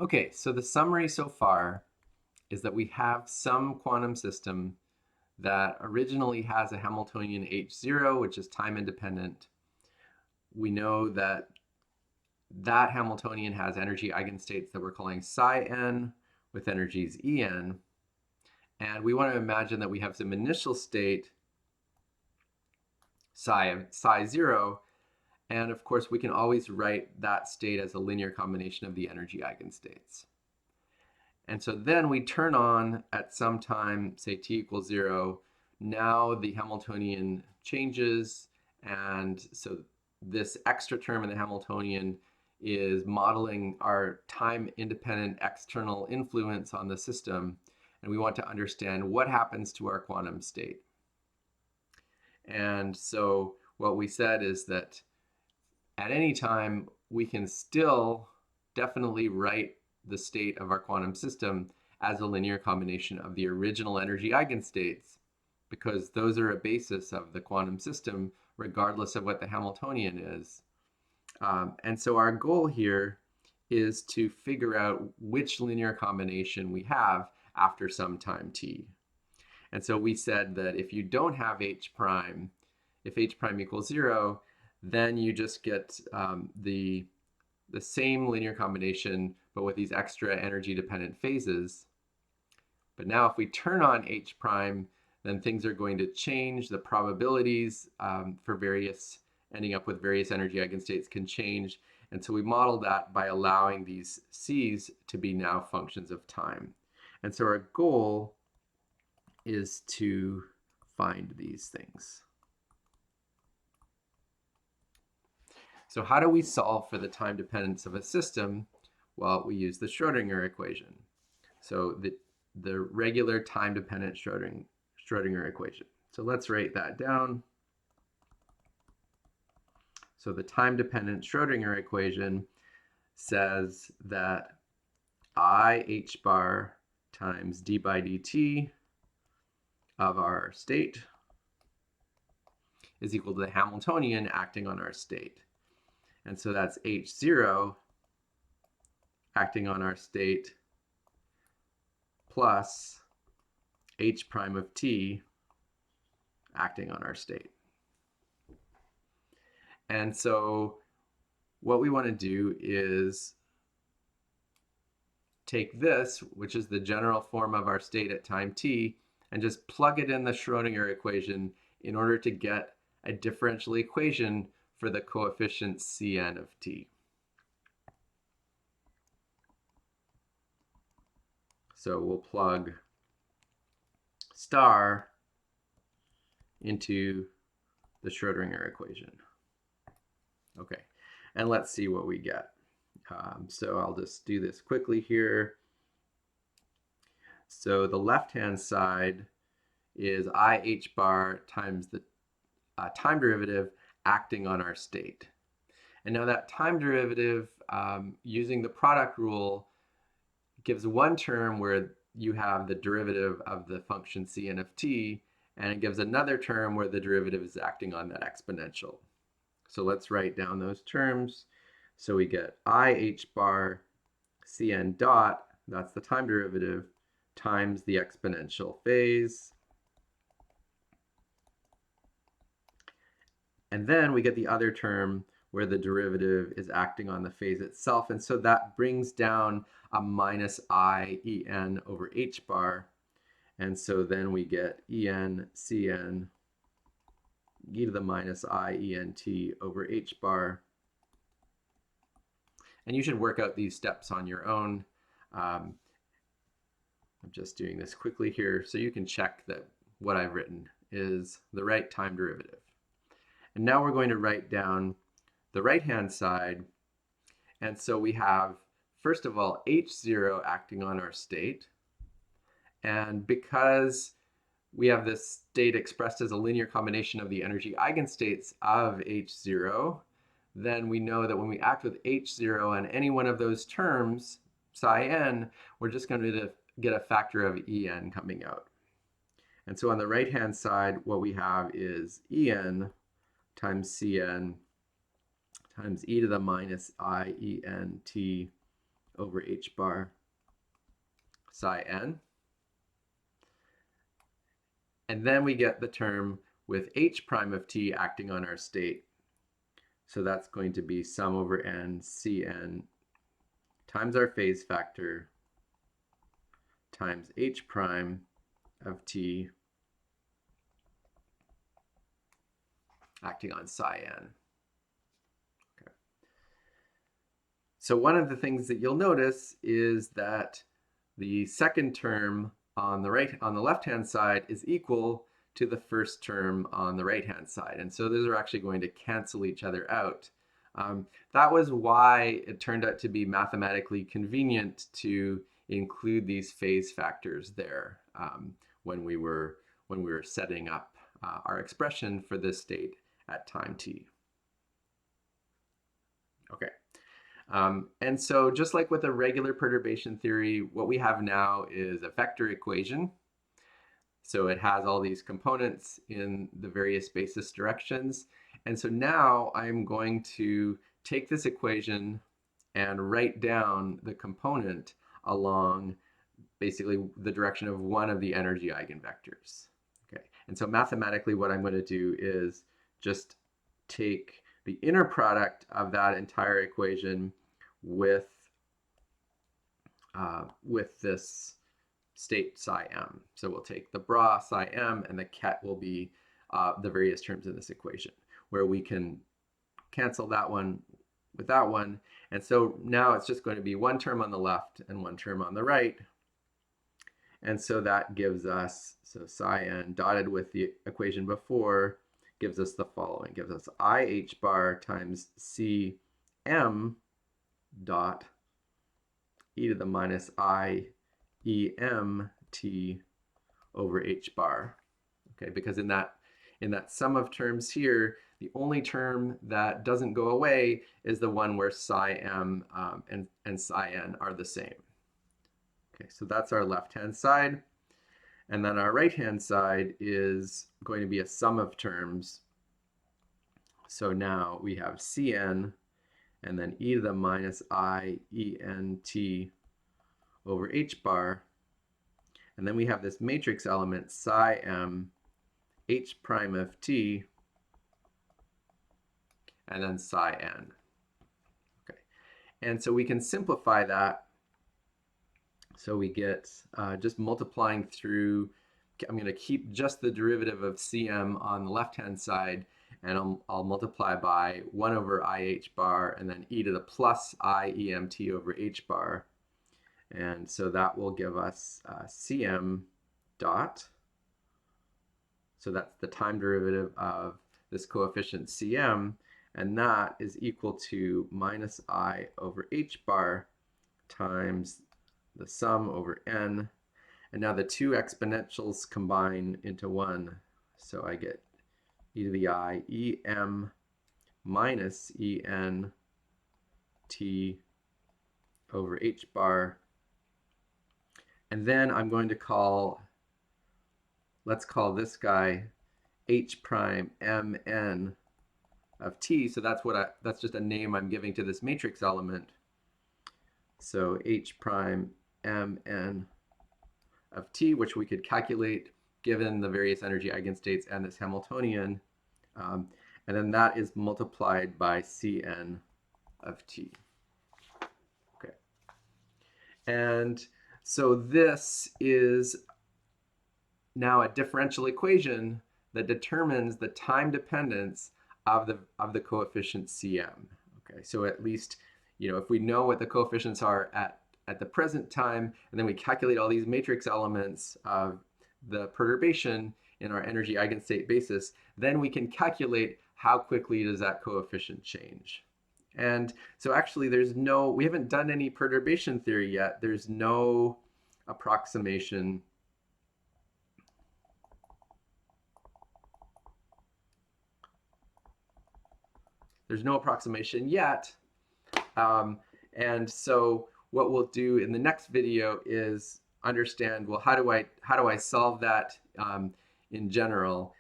Okay, so the summary so far is that we have some quantum system that originally has a Hamiltonian H0, which is time independent. We know that that Hamiltonian has energy eigenstates that we're calling psi n with energies En. And we want to imagine that we have some initial state psi 0. And of course, we can always write that state as a linear combination of the energy eigenstates. And so then we turn on at some time, say t equals 0. Now the Hamiltonian changes. And so this extra term in the Hamiltonian is modeling our time independent external influence on the system. And we want to understand what happens to our quantum state. And so what we said is that at any time, we can still definitely write the state of our quantum system as a linear combination of the original energy eigenstates, because those are a basis of the quantum system, regardless of what the Hamiltonian is. And so our goal here is to figure out which linear combination we have after some time t. And so we said that if you don't have h prime, if h prime equals 0, then you just get the same linear combination, but with these extra energy dependent phases. But now if we turn on h prime, then things are going to change. The probabilities for various ending up with various energy eigenstates can change. And so we model that by allowing these c's to be now functions of time. And so our goal is to find these things. So how do we solve for the time dependence of a system? Well, we use the Schrodinger equation. So the regular time dependent Schrodinger equation. So let's write that down. So the time dependent Schrodinger equation says that I h bar times d by dt of our state is equal to the Hamiltonian acting on our state. And so that's h0 acting on our state plus h prime of t acting on our state. And so what we want to do is take this, which is the general form of our state at time t, and just plug it in the Schrodinger equation in order to get a differential equation for the coefficient Cn of t. So we'll plug star into the Schrodinger equation. Okay, and let's see what we get. So I'll just do this quickly here. So the left-hand side is I h bar times the time derivative acting on our state. And now that time derivative, using the product rule, gives one term where you have the derivative of the function Cn of t, and it gives another term where the derivative is acting on that exponential. So let's write down those terms. So we get I h bar Cn dot, that's the time derivative, times the exponential phase. And then we get the other term where the derivative is acting on the phase itself. And so that brings down a minus I En over h bar. And so then we get En Cn e to the minus I Ent over h bar. And you should work out these steps on your own. I'm just doing this quickly here so you can check that what I've written is the right time derivative. And now we're going to write down the right-hand side. And so we have, first of all, h0 acting on our state. And because we have this state expressed as a linear combination of the energy eigenstates of h0, then we know that when we act with h0 on any one of those terms, psi n, we're just going to get a factor of En coming out. And so on the right-hand side, what we have is En times Cn times e to the minus I Ent over h bar psi n. And then we get the term with h prime of t acting on our state. So that's going to be sum over n Cn times our phase factor times h prime of t acting on psi n. Okay. So one of the things that you'll notice is that the second term on the left-hand side is equal to the first term on the right-hand side. And so those are actually going to cancel each other out. That was why it turned out to be mathematically convenient to include these phase factors there when we were setting up our expression for this state at time t. Okay. And so just like with a regular perturbation theory, what we have now is a vector equation. So it has all these components in the various basis directions. And so now I'm going to take this equation and write down the component along basically the direction of one of the energy eigenvectors. Okay. And so mathematically what I'm going to do is just take the inner product of that entire equation with this state psi m. So we'll take the bra psi m, and the ket will be the various terms in this equation, where we can cancel that one with that one. And so now it's just going to be one term on the left and one term on the right. And so that gives us, so psi n dotted with the equation before, gives us the following. Gives us I h bar times C m dot e to the minus I e m t over h bar. Okay, because in that sum of terms here, the only term that doesn't go away is the one where psi m and psi n are the same. Okay, so that's our left-hand side. And then our right-hand side is going to be a sum of terms. So now we have Cn and then e to the minus I e n t over h bar. And then we have this matrix element psi m h prime of t and then psi n. Okay, and so we can simplify that. So we get just multiplying through, I'm going to keep just the derivative of Cm on the left-hand side, and I'll multiply by 1 over IH bar and then e to the plus I EMT over h bar. And so that will give us Cm dot. So that's the time derivative of this coefficient Cm, and that is equal to minus I over h bar times the sum over n. And now the two exponentials combine into one. So I get e to the I em minus en t over h bar. And then I'm going to call, let's call this guy h prime mn of t. So that's just a name I'm giving to this matrix element. So h prime mn of t, which we could calculate given the various energy eigenstates and this Hamiltonian. And then that is multiplied by Cn of t. Okay. And so this is now a differential equation that determines the time dependence of the coefficient Cm. Okay, so at least, if we know what the coefficients are at the present time, and then we calculate all these matrix elements of the perturbation in our energy eigenstate basis, then we can calculate how quickly does that coefficient change. And so actually we haven't done any perturbation theory yet. There's no approximation yet. And so what we'll do in the next video is understand, well, how do I solve that in general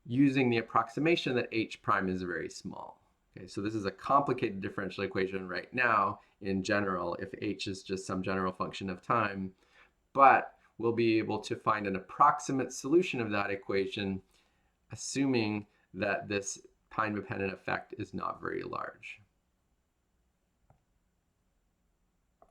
using the approximation that h prime is very small. Okay, so this is a complicated differential equation right now in general, if h is just some general function of time, but we'll be able to find an approximate solution of that equation, assuming that this time-dependent effect is not very large.